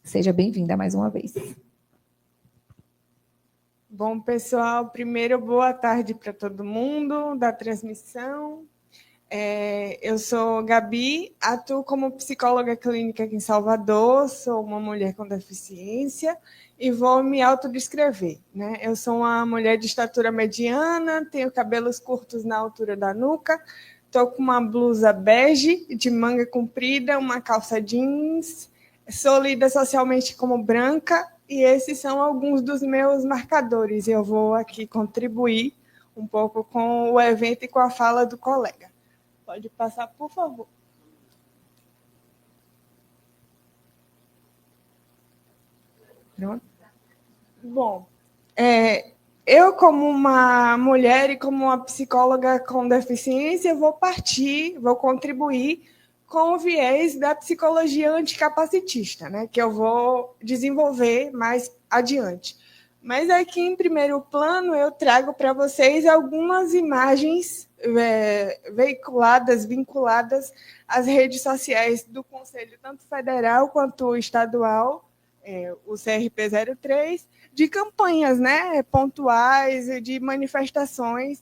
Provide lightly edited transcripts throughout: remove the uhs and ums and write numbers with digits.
Seja bem-vinda mais uma vez. Bom, pessoal, primeiro, boa tarde para todo mundo da transmissão. Eu sou Gabi, atuo como psicóloga clínica aqui em Salvador, sou uma mulher com deficiência e vou me autodescrever, né? Eu sou uma mulher de estatura mediana, tenho cabelos curtos na altura da nuca, estou com uma blusa bege de manga comprida, uma calça jeans, sou lida socialmente como branca e esses são alguns dos meus marcadores. Eu vou aqui contribuir um pouco com o evento e com a fala do colega. Pode passar, por favor. Pronto. Bom, eu, como uma mulher e como uma psicóloga com deficiência, vou contribuir com o viés da psicologia anticapacitista, né, que eu vou desenvolver mais adiante. Mas aqui, em primeiro plano, eu trago para vocês algumas imagens vinculadas às redes sociais do Conselho, tanto federal quanto estadual, o CRP03, de campanhas, né, pontuais, de manifestações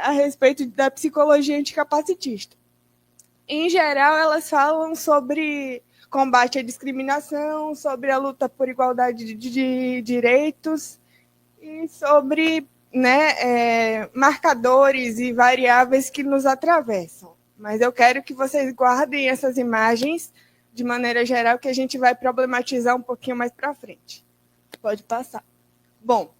a respeito da psicologia anticapacitista. Em geral, elas falam sobre combate à discriminação, sobre a luta por igualdade de direitos e sobre, né, marcadores e variáveis que nos atravessam. Mas eu quero que vocês guardem essas imagens de maneira geral, que a gente vai problematizar um pouquinho mais para frente. Pode passar. Bom,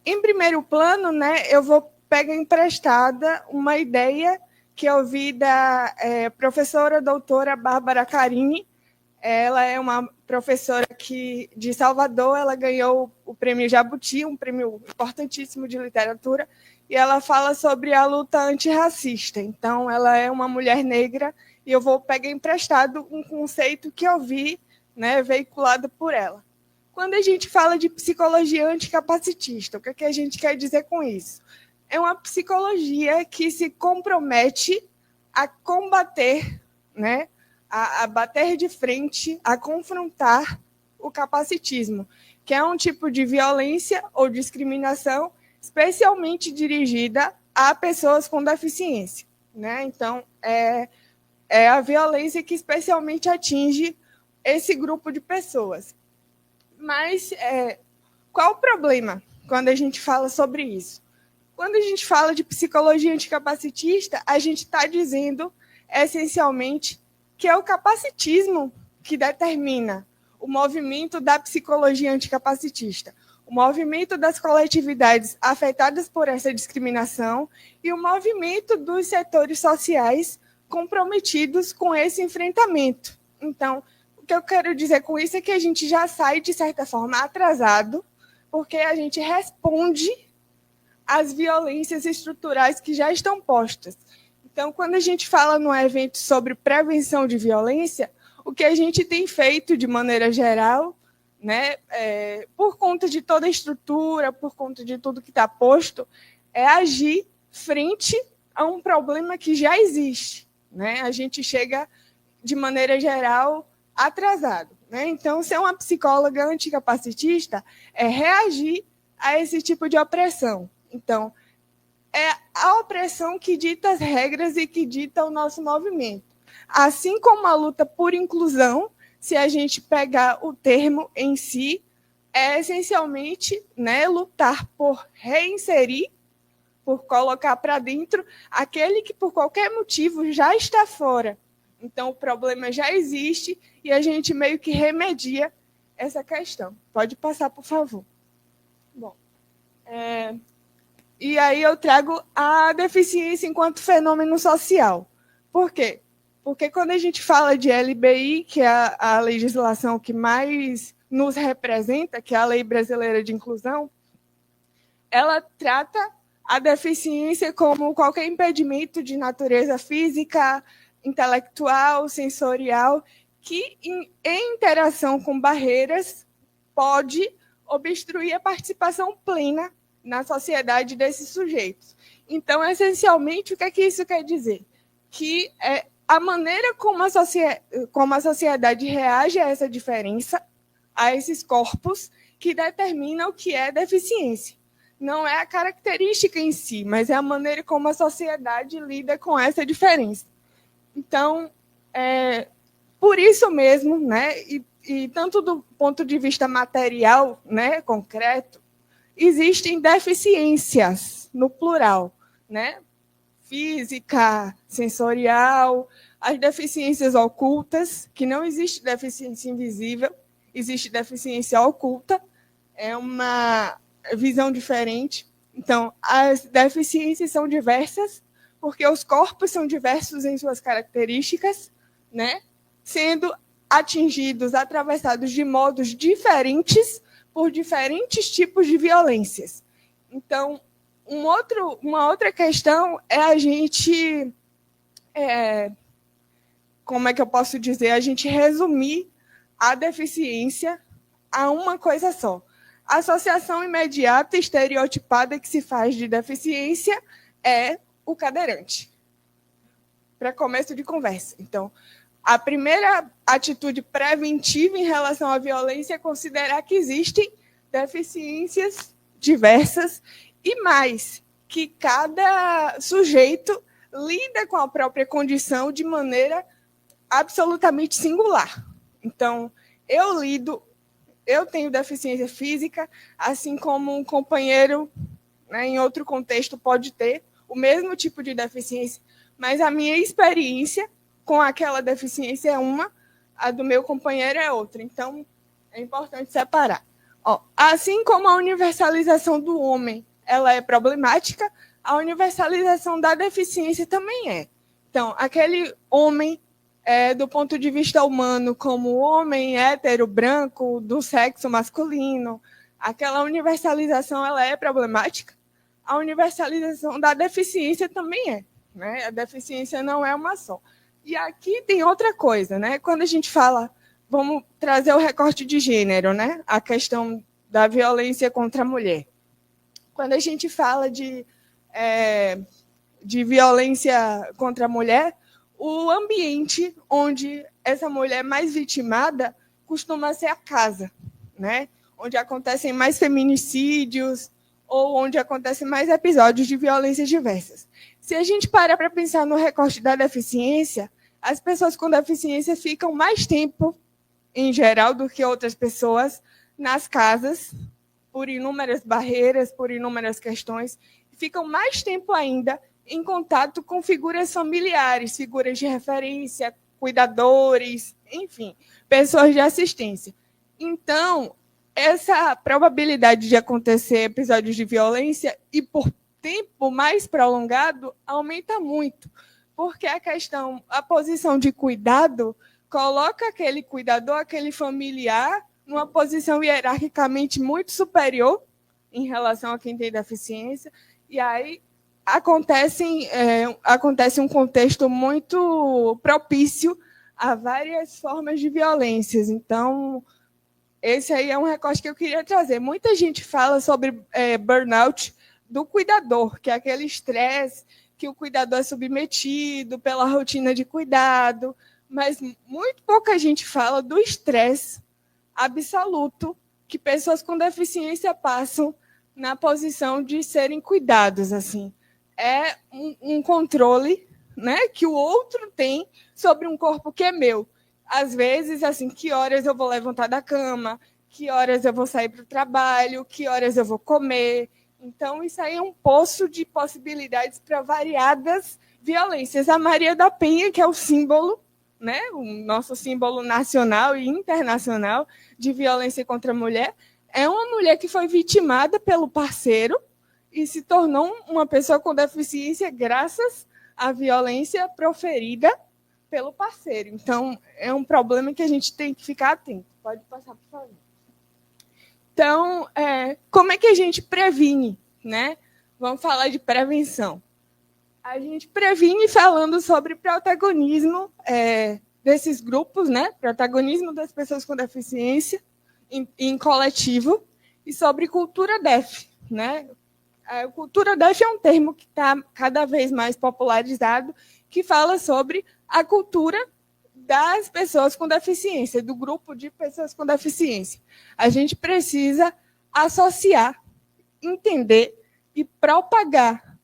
em primeiro plano, né, eu vou pegar emprestada uma ideia que eu vi da professora doutora Bárbara Carini. Ela é uma professora de Salvador, ela ganhou o prêmio Jabuti, um prêmio importantíssimo de literatura, e ela fala sobre a luta antirracista. Então, ela é uma mulher negra, e eu vou pegar emprestado um conceito que eu vi, né, veiculado por ela. Quando a gente fala de psicologia anticapacitista, o que a gente quer dizer com isso? É uma psicologia que se compromete a combater, né, a bater de frente, a confrontar o capacitismo, que é um tipo de violência ou discriminação especialmente dirigida a pessoas com deficiência, né? Então, é a violência que especialmente atinge esse grupo de pessoas. Mas qual o problema quando a gente fala sobre isso? Quando a gente fala de psicologia anticapacitista, a gente está dizendo, essencialmente, que é o capacitismo que determina o movimento da psicologia anticapacitista, o movimento das coletividades afetadas por essa discriminação e o movimento dos setores sociais comprometidos com esse enfrentamento. Então, o que eu quero dizer com isso é que a gente já sai, de certa forma, atrasado, porque a gente responde às violências estruturais que já estão postas. Então, quando a gente fala num evento sobre prevenção de violência, o que a gente tem feito de maneira geral, né, por conta de toda a estrutura, por conta de tudo que está posto, é agir frente a um problema que já existe. Né? A gente chega, de maneira geral, atrasado. Né? Então, ser uma psicóloga anticapacitista é reagir a esse tipo de opressão. Então, é a opressão que dita as regras e que dita o nosso movimento. Assim como a luta por inclusão, se a gente pegar o termo em si, é essencialmente, né, lutar por reinserir, por colocar para dentro aquele que, por qualquer motivo, já está fora. Então, o problema já existe e a gente meio que remedia essa questão. Pode passar, por favor. Bom, e aí eu trago a deficiência enquanto fenômeno social. Por quê? Porque quando a gente fala de LBI, que é a legislação que mais nos representa, que é a Lei Brasileira de Inclusão, ela trata a deficiência como qualquer impedimento de natureza física, intelectual, sensorial, que, em interação com barreiras, pode obstruir a participação plena na sociedade desses sujeitos. Então, essencialmente, o que é que isso quer dizer? Que a maneira como a sociedade reage a essa diferença a esses corpos que determinam o que é deficiência. Não é a característica em si, mas é a maneira como a sociedade lida com essa diferença. Então, por isso mesmo, né, e tanto do ponto de vista material, né, concreto, existem deficiências, no plural, né? Física, sensorial, as deficiências ocultas, que não existe deficiência invisível, existe deficiência oculta, é uma visão diferente. Então, as deficiências são diversas, porque os corpos são diversos em suas características, né? Sendo atingidos, atravessados de modos diferentes por diferentes tipos de violências. Então, uma outra questão é a gente, como é que eu posso dizer, a gente resumir a deficiência a uma coisa só. A associação imediata e estereotipada que se faz de deficiência é o cadeirante. Para começo de conversa. Então, a primeira atitude preventiva em relação à violência é considerar que existem deficiências diversas e mais, que cada sujeito lida com a própria condição de maneira absolutamente singular. Então, eu tenho deficiência física, assim como um companheiro, né, em outro contexto pode ter o mesmo tipo de deficiência, mas a minha experiência com aquela deficiência é uma, a do meu companheiro é outra. Então, é importante separar. Assim como a universalização do homem ela é problemática, a universalização da deficiência também é. Então, aquele homem, do ponto de vista humano, como homem hétero, branco, do sexo masculino, aquela universalização ela é problemática. A universalização da deficiência também é. Né? A deficiência não é uma só. E aqui tem outra coisa, né? Quando a gente fala, vamos trazer o recorte de gênero, né? A questão da violência contra a mulher. Quando a gente fala de violência contra a mulher, o ambiente onde essa mulher é mais vitimada costuma ser a casa, né? Onde acontecem mais feminicídios ou onde acontecem mais episódios de violências diversas. Se a gente parar para pensar no recorte da deficiência, as pessoas com deficiência ficam mais tempo, em geral, do que outras pessoas nas casas, por inúmeras barreiras, por inúmeras questões, ficam mais tempo ainda em contato com figuras familiares, figuras de referência, cuidadores, enfim, pessoas de assistência. Então, essa probabilidade de acontecer episódios de violência e por tempo mais prolongado aumenta muito, porque a posição de cuidado coloca aquele cuidador, aquele familiar, numa posição hierarquicamente muito superior em relação a quem tem deficiência, e aí acontece um contexto muito propício a várias formas de violências. Então, esse aí é um recorte que eu queria trazer. Muita gente fala sobre burnout do cuidador, que é aquele estresse que o cuidador é submetido pela rotina de cuidado, mas muito pouca gente fala do estresse absoluto que pessoas com deficiência passam na posição de serem cuidados. Assim. É um controle, né, que o outro tem sobre um corpo que é meu. Às vezes, assim, que horas eu vou levantar da cama, que horas eu vou sair para o trabalho, que horas eu vou comer. Então, isso aí é um poço de possibilidades para variadas violências. A Maria da Penha, que é o símbolo, né, o nosso símbolo nacional e internacional de violência contra a mulher, é uma mulher que foi vitimada pelo parceiro e se tornou uma pessoa com deficiência graças à violência proferida pelo parceiro. Então, é um problema que a gente tem que ficar atento. Pode passar, por favor. Então, como é que a gente previne? Né? Vamos falar de prevenção. A gente previne falando sobre protagonismo desses grupos, né? Protagonismo das pessoas com deficiência em coletivo e sobre cultura DEF. Né? A cultura DEF é um termo que está cada vez mais popularizado, que fala sobre a cultura das pessoas com deficiência, do grupo de pessoas com deficiência. A gente precisa associar, entender e propagar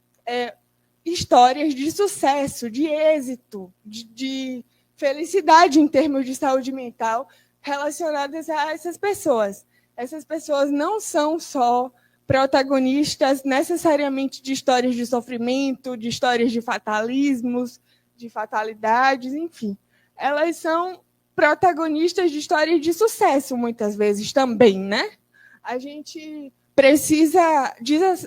histórias de sucesso, de êxito, de felicidade em termos de saúde mental relacionadas a essas pessoas. Essas pessoas não são só protagonistas necessariamente de histórias de sofrimento, de histórias de fatalismos, de fatalidades, enfim. Elas são protagonistas de histórias de sucesso, muitas vezes, também, né? A gente precisa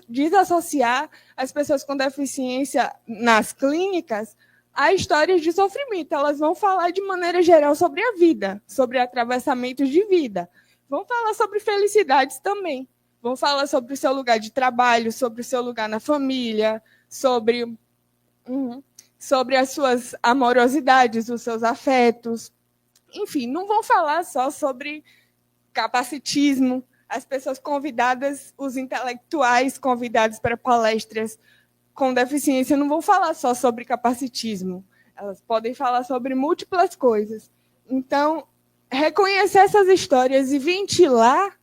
desassociar as pessoas com deficiência nas clínicas a histórias de sofrimento. Elas vão falar de maneira geral sobre a vida, sobre atravessamentos de vida. Vão falar sobre felicidades também. Vão falar sobre o seu lugar de trabalho, sobre o seu lugar na família, sobre as suas amorosidades, os seus afetos. Enfim, não vão falar só sobre capacitismo. As pessoas convidadas, os intelectuais convidados para palestras com deficiência, não vão falar só sobre capacitismo. Elas podem falar sobre múltiplas coisas. Então, reconhecer essas histórias e ventilar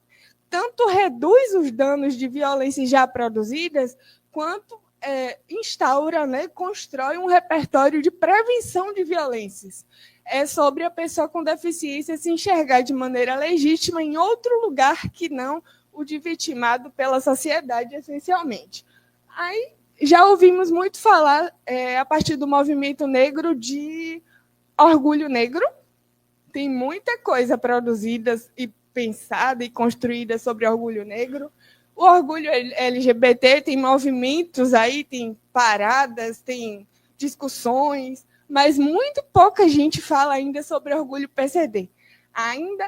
tanto reduz os danos de violência já produzidas, quanto instaura, né, constrói um repertório de prevenção de violências. É sobre a pessoa com deficiência se enxergar de maneira legítima em outro lugar que não o de vitimado pela sociedade, essencialmente. Aí já ouvimos muito falar, a partir do movimento negro, de orgulho negro. Tem muita coisa produzida e pensada e construída sobre orgulho negro. O orgulho LGBT tem movimentos aí, tem paradas, tem discussões, mas muito pouca gente fala ainda sobre orgulho PCD. Ainda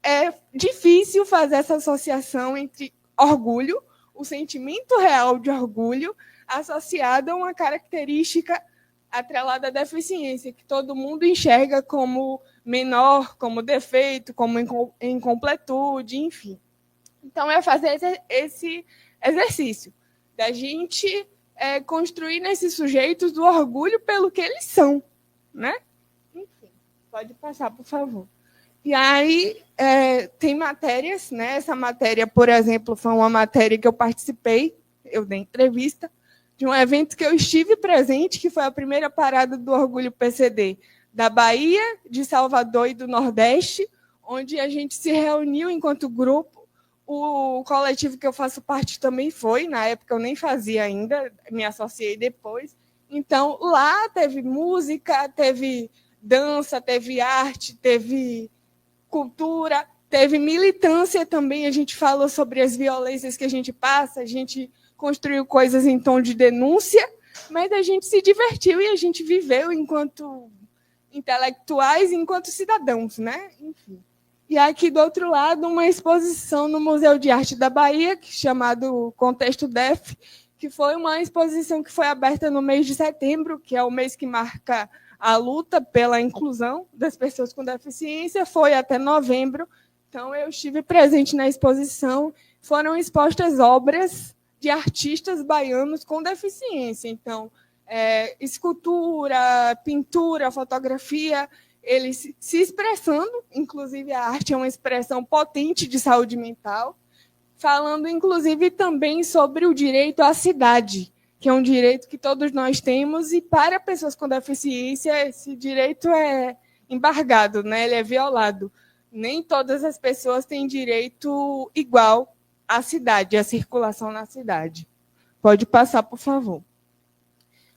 é difícil fazer essa associação entre orgulho, o sentimento real de orgulho, associado a uma característica atrelada à deficiência, que todo mundo enxerga como menor, como defeito, como incompletude, enfim. Então, é fazer esse exercício da gente construir nesses sujeitos o orgulho pelo que eles são, né? Enfim, pode passar, por favor. E aí, tem matérias, né? Essa matéria, por exemplo, foi uma matéria que eu participei, eu dei entrevista, de um evento que eu estive presente, que foi a primeira parada do Orgulho PCD, da Bahia, de Salvador e do Nordeste, onde a gente se reuniu enquanto grupo. O coletivo que eu faço parte também foi, na época eu nem fazia ainda, me associei depois. Então, lá teve música, teve dança, teve arte, teve cultura, teve militância também. A gente falou sobre as violências que a gente passa, a gente construiu coisas em tom de denúncia, mas a gente se divertiu e a gente viveu enquanto intelectuais, enquanto cidadãos, né? Enfim. E aqui do outro lado, uma exposição no Museu de Arte da Bahia, chamado Contexto DEF, que foi uma exposição que foi aberta no mês de setembro, que é o mês que marca a luta pela inclusão das pessoas com deficiência, foi até novembro. Então, eu estive presente na exposição. Foram expostas obras de artistas baianos com deficiência. Então, escultura, pintura, fotografia, eles se expressando, inclusive a arte é uma expressão potente de saúde mental, falando, inclusive, também sobre o direito à cidade, que é um direito que todos nós temos, e para pessoas com deficiência, esse direito é embargado, né? Ele é violado. Nem todas as pessoas têm direito igual à cidade, à circulação na cidade. Pode passar, por favor.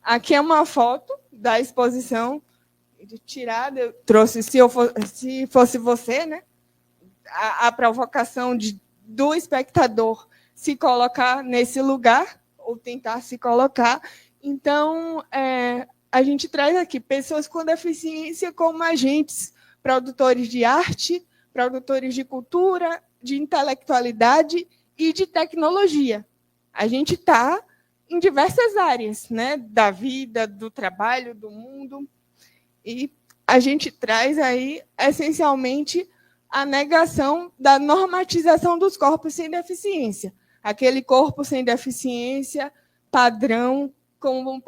Aqui é uma foto da exposição tirada. Eu trouxe, se fosse você, né? A provocação do espectador se colocar nesse lugar, ou tentar se colocar. Então, a gente traz aqui pessoas com deficiência como agentes, produtores de arte, produtores de cultura, de intelectualidade e de tecnologia. A gente está em diversas áreas, né, da vida, do trabalho, do mundo, e a gente traz aí, essencialmente, a negação da normatização dos corpos sem deficiência. Aquele corpo sem deficiência, padrão, como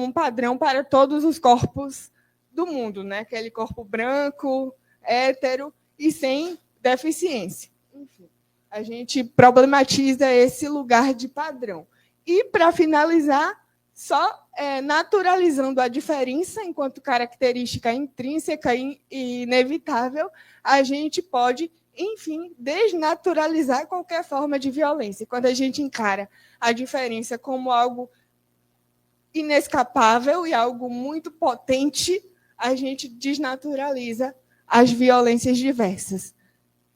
um padrão para todos os corpos do mundo, né? Aquele corpo branco, hétero e sem deficiência. Enfim, a gente problematiza esse lugar de padrão. E, para finalizar, só naturalizando a diferença enquanto característica intrínseca e inevitável, a gente pode, enfim, desnaturalizar qualquer forma de violência. Quando a gente encara a diferença como algo inescapável e algo muito potente, a gente desnaturaliza as violências diversas.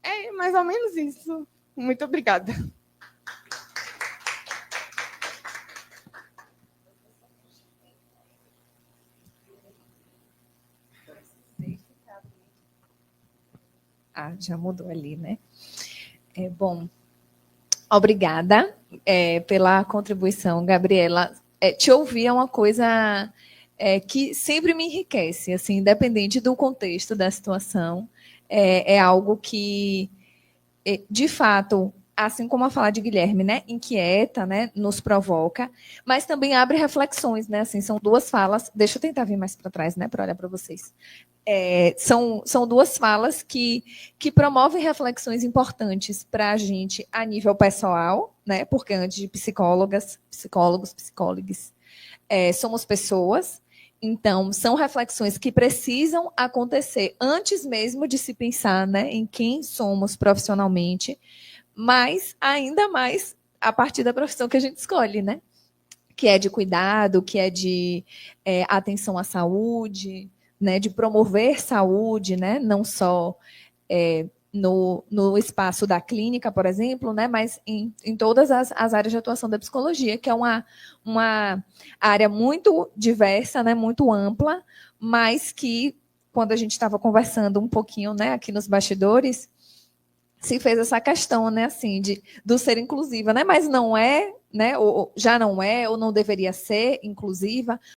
É mais ou menos isso. Muito obrigada. Já mudou ali, né? Bom, obrigada pela contribuição, Gabriela. Te ouvir é uma coisa que sempre me enriquece, assim, independente do contexto da situação. É algo que, de fato, assim como a fala de Guilherme, né, inquieta, né, nos provoca, mas também abre reflexões, né, assim, são duas falas. Deixa eu tentar vir mais para trás, né, para olhar para vocês. São duas falas que promovem reflexões importantes para a gente a nível pessoal, né? Porque antes de psicólogos, psicólogas, somos pessoas. Então, são reflexões que precisam acontecer antes mesmo de se pensar, né, em quem somos profissionalmente, mas ainda mais a partir da profissão que a gente escolhe, né? Que é de cuidado, que é de atenção à saúde, né, de promover saúde, né, não só no espaço da clínica, por exemplo, né, mas em todas as áreas de atuação da psicologia, que é uma área muito diversa, né, muito ampla, mas que, quando a gente estava conversando um pouquinho, né, aqui nos bastidores, se fez essa questão, né, assim, do ser inclusiva, né, mas não é, né, ou já não é, ou não deveria ser inclusiva,